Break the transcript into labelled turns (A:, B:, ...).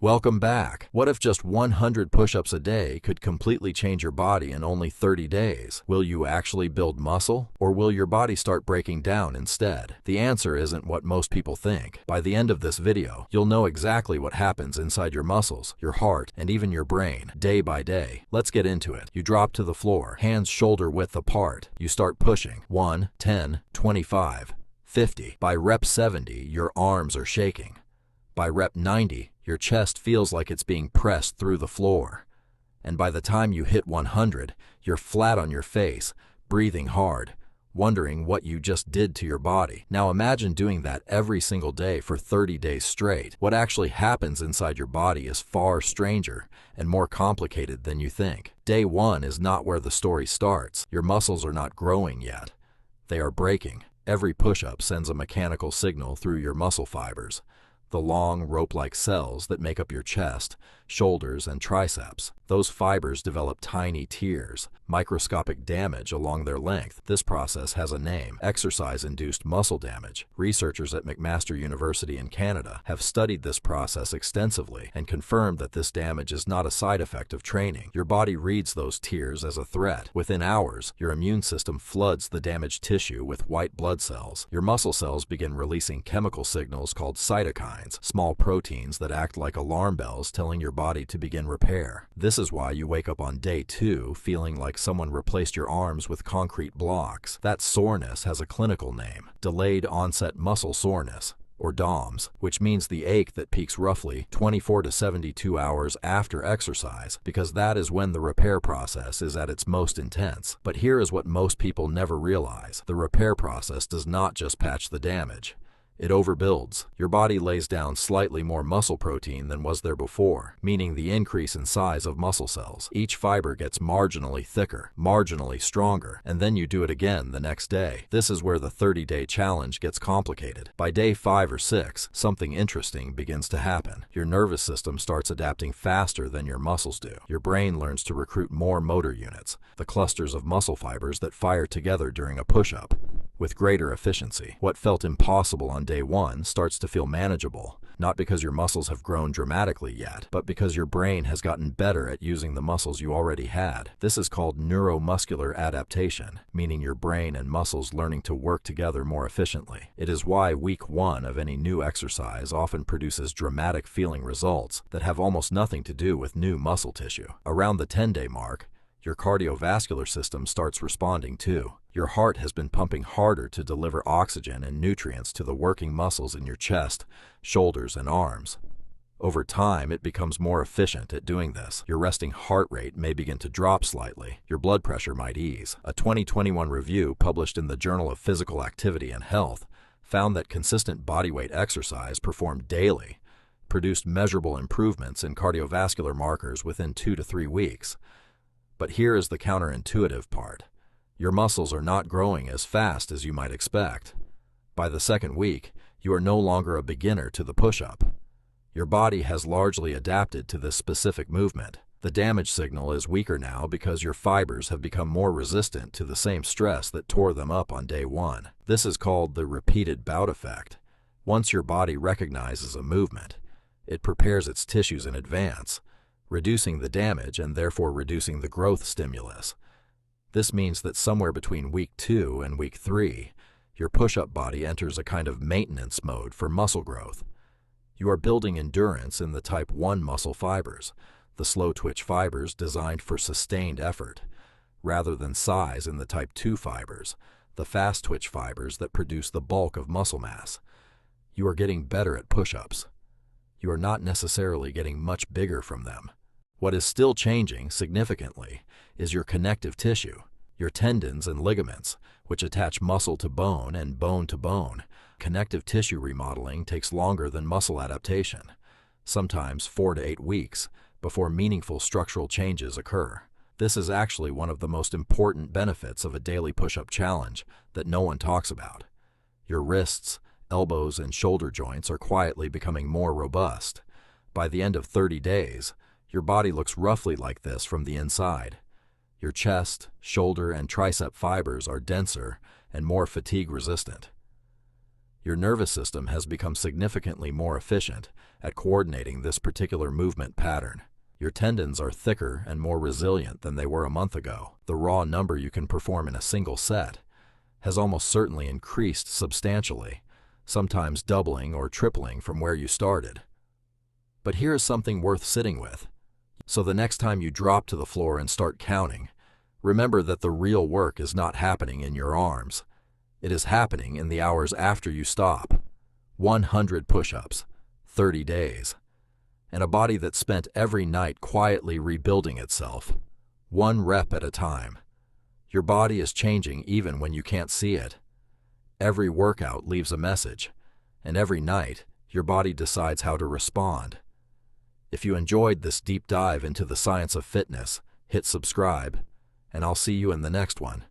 A: Welcome back. What if just 100 push-ups a day could completely change your body in only 30 days? Will you actually build muscle, or will your body start breaking down instead? The answer isn't what most people think. By the end of this video, you'll know exactly what happens inside your muscles, your heart, and even your brain, day by day. Let's get into it. You drop to the floor, hands shoulder width apart. You start pushing. 1, 10, 25, 50. By rep 70, your arms are shaking. By rep 90, your chest feels like it's being pressed through the floor. And by the time you hit 100, you're flat on your face, breathing hard, wondering what you just did to your body. Now imagine doing that every single day for 30 days straight. What actually happens inside your body is far stranger and more complicated than you think. Day 1 is not where the story starts. Your muscles are not growing yet. They are breaking. Every push-up sends a mechanical signal through your muscle fibers, the long rope-like cells that make up your chest, shoulders, and triceps. Those fibers develop tiny tears, microscopic damage along their length. This process has a name: exercise-induced muscle damage. Researchers at McMaster University in Canada have studied this process extensively and confirmed that this damage is not a side effect of training. Your body reads those tears as a threat. Within hours, your immune system floods the damaged tissue with white blood cells. Your muscle cells begin releasing chemical signals called cytokines, small proteins that act like alarm bells telling your body to begin repair. This is why you wake up on day 2 feeling like someone replaced your arms with concrete blocks. That soreness has a clinical name: delayed onset muscle soreness, or DOMS, which means the ache that peaks roughly 24 to 72 hours after exercise, because that is when the repair process is at its most intense. But here is what most people never realize: the repair process does not just patch the damage. It overbuilds. Your body lays down slightly more muscle protein than was there before, meaning the increase in size of muscle cells. Each fiber gets marginally thicker, marginally stronger, and then you do it again the next day. This is where the 30-day challenge gets complicated. By day 5 or 6, something interesting begins to happen. Your nervous system starts adapting faster than your muscles do. Your brain learns to recruit more motor units, the clusters of muscle fibers that fire together during a push-up, with greater efficiency. What felt impossible on day 1 starts to feel manageable, not because your muscles have grown dramatically yet, but because your brain has gotten better at using the muscles you already had. This is called neuromuscular adaptation, meaning your brain and muscles learning to work together more efficiently. It is why week 1 of any new exercise often produces dramatic feeling results that have almost nothing to do with new muscle tissue. Around the 10-day mark, your cardiovascular system starts responding too. Your heart has been pumping harder to deliver oxygen and nutrients to the working muscles in your chest, shoulders, and arms. Over time, it becomes more efficient at doing this. Your resting heart rate may begin to drop slightly. Your blood pressure might ease. A 2021 review published in the Journal of Physical Activity and Health found that consistent bodyweight exercise performed daily produced measurable improvements in cardiovascular markers within 2 to 3 weeks. But here is the counterintuitive part. Your muscles are not growing as fast as you might expect. By the second week, you are no longer a beginner to the push-up. Your body has largely adapted to this specific movement. The damage signal is weaker now because your fibers have become more resistant to the same stress that tore them up on day 1. This is called the repeated bout effect. Once your body recognizes a movement, it prepares its tissues in advance, reducing the damage and therefore reducing the growth stimulus. This means that somewhere between week 2 and week 3, your push-up body enters a kind of maintenance mode for muscle growth. You are building endurance in the type 1 muscle fibers, the slow-twitch fibers designed for sustained effort, rather than size in the type 2 fibers, the fast-twitch fibers that produce the bulk of muscle mass. You are getting better at push-ups. You are not necessarily getting much bigger from them. What is still changing significantly is your connective tissue, your tendons and ligaments, which attach muscle to bone and bone to bone. Connective tissue remodeling takes longer than muscle adaptation, sometimes 4 to 8 weeks, before meaningful structural changes occur. This is actually one of the most important benefits of a daily push-up challenge that no one talks about. Your wrists, elbows, and shoulder joints are quietly becoming more robust. By the end of 30 days, your body looks roughly like this from the inside. Your chest, shoulder, and tricep fibers are denser and more fatigue-resistant. Your nervous system has become significantly more efficient at coordinating this particular movement pattern. Your tendons are thicker and more resilient than they were a month ago. The raw number you can perform in a single set has almost certainly increased substantially, sometimes doubling or tripling from where you started. But here is something worth sitting with. So the next time you drop to the floor and start counting, remember that the real work is not happening in your arms. It is happening in the hours after you stop. 100 push-ups, 30 days. And a body that spent every night quietly rebuilding itself, one rep at a time. Your body is changing even when you can't see it. Every workout leaves a message, and every night your body decides how to respond. If you enjoyed this deep dive into the science of fitness, hit subscribe, and I'll see you in the next one.